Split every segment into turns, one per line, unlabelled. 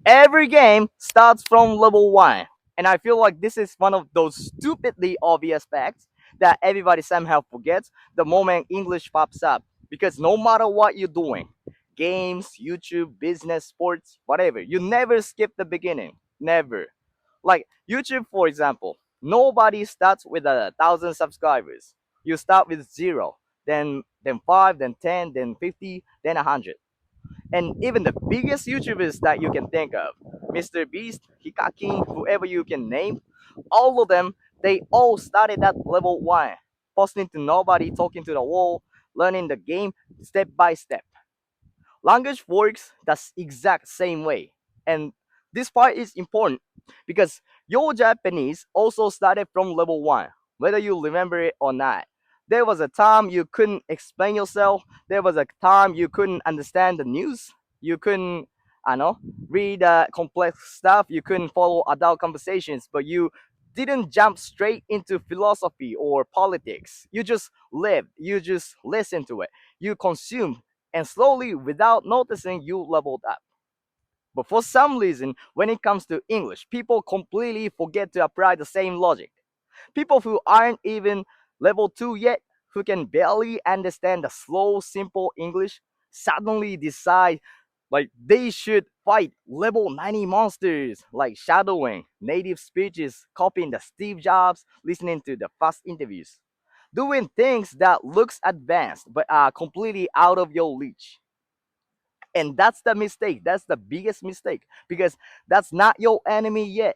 Every game starts from level 1. And I feel like this is one of those stupidly obvious facts that everybody somehow forgets the moment English pops up. Because no matter what you're doing, games, YouTube, business, sports, whatever, you never skip the beginning. Never. Like YouTube, for example, nobody starts with 1,000 subscribers. You start with zero, then 5, then 10, then 50, then 100. And even the biggest YouTubers that you can think of, Mr. Beast, Hikakin, whoever you can name, all of them, they all started at level 1, posting to nobody, talking to the wall, learning the game step by step. Language works the exact same way. And this part is important because your Japanese also started from level 1, whether you remember it or not. There was a time you couldn't explain yourself. There was a time you couldn't understand the news. You couldn't, I know, read complex stuff. You couldn't follow adult conversations, but you didn't jump straight into philosophy or politics. You just lived. You just listened to it. You consumed, and slowly, without noticing, you leveled up. But for some reason, when it comes to English, people completely forget to apply the same logic. People who aren't even level 2 yet, who can barely understand the slow, simple English, suddenly decide like they should fight level 90 monsters, like shadowing, native speeches, copying the Steve Jobs, listening to the fast interviews, doing things that looks advanced but are completely out of your reach. And that's the mistake. That's the biggest mistake because that's not your enemy yet.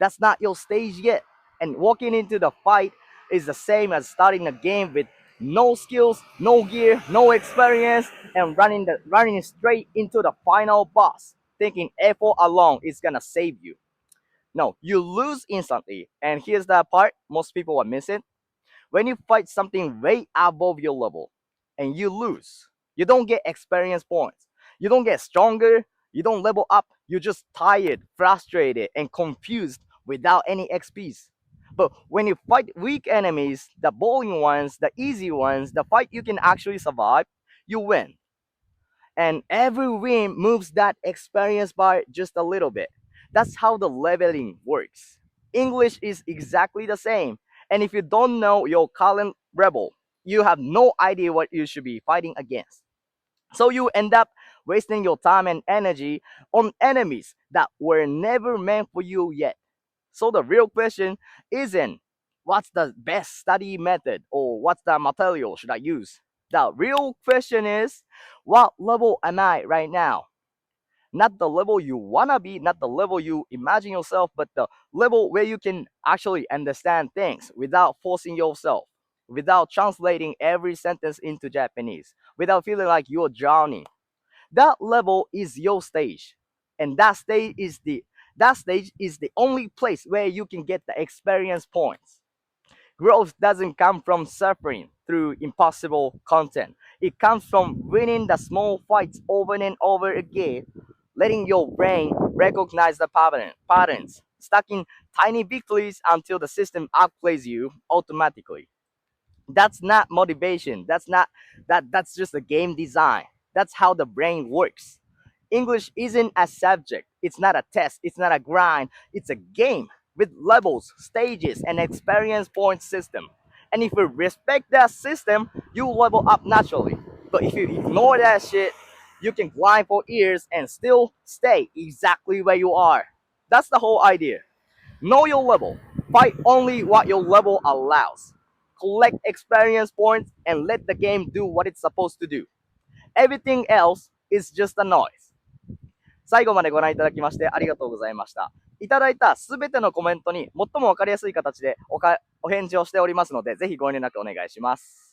That's not your stage yet. And walking into the fight is the same as starting a game with no skills, no gear, no experience, and running straight into the final boss, thinking effort alone is gonna save you. No, you lose instantly. And here's the part most people are missing. When you fight something way above your level and you lose, you don't get experience points. You don't get stronger. You don't level up. You're just tired, frustrated, and confused without any XPs. But when you fight weak enemies, the boring ones, the easy ones, the fight you can actually survive, you win. And every win moves that experience bar just a little bit. That's how the leveling works. English is exactly the same. And if you don't know your current rebel, you have no idea what you should be fighting against. So you end up wasting your time and energy on enemies that were never meant for you yet. So the real question isn't what's the best study method or what's the material should I use. The real question is what level am I right now? Not the level you wanna be, not the level you imagine yourself, but the level where you can actually understand things without forcing yourself, without translating every sentence into Japanese, without feeling like you're drowning. That level is your stage. And that stage is the only place where you can get the experience points. Growth doesn't come from suffering through impossible content. It comes from winning the small fights over and over again, letting your brain recognize the patterns, stacking tiny victories until the system outplays you automatically. That's not motivation. That's just a game design. That's how the brain works. English isn't a subject. It's not a test. It's not a grind. It's a game with levels, stages, and experience point system. And if you respect that system, you level up naturally. But if you ignore that shit, you can grind for years and still stay exactly where you are. That's the whole idea. Know your level. Fight only what your level allows. Collect experience points and let the game do what it's supposed to do. Everything else is just a noise. 最後までご覧いただきましてありがとうございました。いただいたすべてのコメントに最もわかりやすい形でお返事をしておりますので、ぜひご連絡お願いします。